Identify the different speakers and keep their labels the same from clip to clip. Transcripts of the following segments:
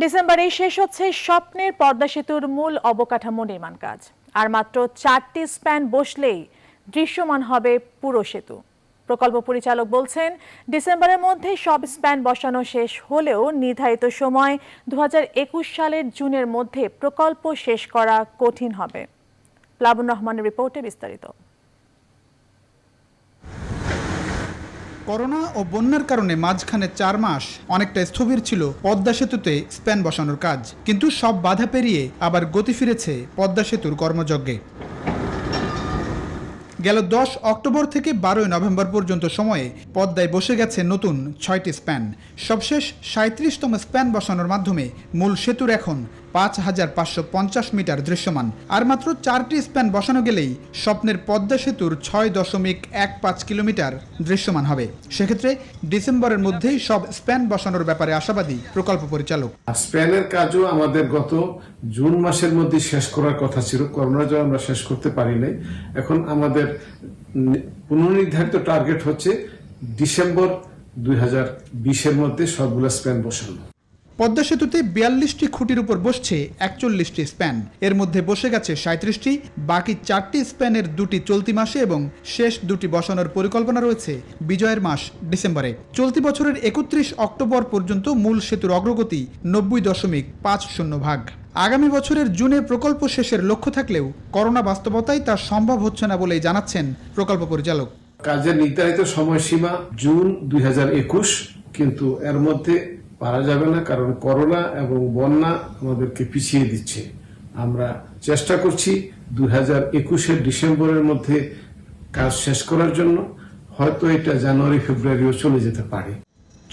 Speaker 1: ডিসেম্বরেই শেষ হচ্ছে স্বপ্নের পদ্মা সেতুর মূল অবকাঠামো নির্মাণ কাজ। আর মাত্র 4টি স্প্যান বসলেই দৃশ্যমান হবে পুরো সেতু। প্রকল্প পরিচালক বলছেন, ডিসেম্বরের মধ্যে সব স্প্যান বসানো শেষ হলেও নির্ধারিত সময় 2021 সালের জুনের মধ্যে প্রকল্প শেষ করা কঠিন হবে। প্লাবন রহমানের রিপোর্টে বিস্তারিত।
Speaker 2: করোনা ও বন্যার কারণে মাঝখানে 4 মাস অনেকটা স্থবির ছিল পদ্মা সেতুতে স্প্যান বসানোর কাজ, কিন্তু সব বাধা পেরিয়ে আবার গতি ফিরেছে পদ্মা সেতুর কর্মযজ্ঞে। গেল 10 অক্টোবর থেকে 12 নভেম্বর পর্যন্ত সময়ে পদ্মায় বসে গেছে নতুন 6টি স্প্যান। সবশেষ 37তম স্প্যান বসানোর মাধ্যমে মূল সেতুর এখন 5550 মিটার দৃশ্যমান। আর মাত্র 4টি স্প্যান বসানো গেলেই স্বপ্নের পদ্মা সেতুর 6.15 কিলোমিটার দৃশ্যমান হবে। সেক্ষেত্রে ডিসেম্বরের মধ্যেই সব স্প্যান বসানোর ব্যাপারে আশাবাদী প্রকল্প পরিচালক।
Speaker 3: স্প্যানের কাজও আমাদের গত জুন মাসের মধ্যে শেষ করার কথা ছিল, করোনার জন্য আমরা শেষ করতে পারি নাই। এখন আমাদের পুনর্নির্ধারিত টার্গেট হচ্ছে ডিসেম্বর 2020-এর মধ্যে সবগুলো স্প্যান বসানো।
Speaker 2: পদ্মা সেতুতে 42টি খুঁটির উপর বসছে 41টি স্প্যান। এর মধ্যে বসে গেছে 37টি, বাকি 4টি স্প্যানের 2টি চলতি মাসে এবং শেষ 2টি বসানোর পরিকল্পনা রয়েছে বিজয়ের মাস ডিসেম্বরে। চলতি বছরের 31 অক্টোবর পর্যন্ত মূল সেতুর অগ্রগতি 90.50 ভাগ। আগামী বছরের জুনে প্রকল্প শেষের লক্ষ্য থাকলেও করোনা বাস্তবতায় তা সম্ভব হচ্ছে না বলেই জানাচ্ছেন প্রকল্প পরিচালক।
Speaker 3: কাজের নির্ধারিত সময়সীমা জুন 2021, কিন্তু এর মধ্যে পারা যাবে না, কারণ করোনা এবং বন্যা আমাদেরকে পিছিয়ে দিচ্ছে। আমরা চেষ্টা করছি 2021-এর ডিসেম্বরের মধ্যে কাজ শেষ করার জন্য। হয়তো এটা জানুয়ারি ফেব্রুয়ারিও চলে যেতে পারে।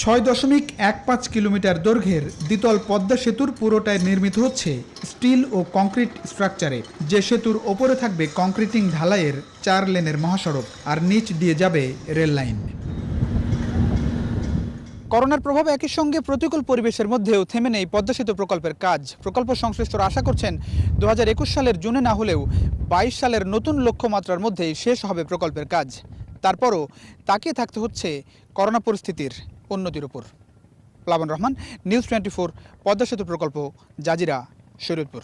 Speaker 2: 6.15 কিলোমিটার দৈর্ঘ্যের দ্বিতল পদ্মা সেতুর পুরোটাই নির্মিত হচ্ছে স্টিল ও কংক্রিট স্ট্রাকচারে। যে সেতুর ওপরে থাকবে কংক্রিটিং ঢালাইয়ের 4 লেনের মহাসড়ক, আর নিচ দিয়ে যাবে রেল লাইন। করোনার প্রভাবে একই সঙ্গে প্রতিকূল পরিবেশের মধ্যেও থেমে নেই পদ্মা সেতু প্রকল্পের কাজ। প্রকল্প সংশ্লিষ্টরা আশা করছেন 2021 সালের জুনে না হলেও 22 সালের নতুন লক্ষ্যমাত্রার মধ্যেই শেষ হবে প্রকল্পের কাজ। তারপরও তাকিয়ে থাকতে হচ্ছে করোনা পরিস্থিতির উন্নতির উপর। প্লাবন রহমান, নিউজ 24, পদ্মা সেতু প্রকল্প, জাজিরা, শরীয়তপুর।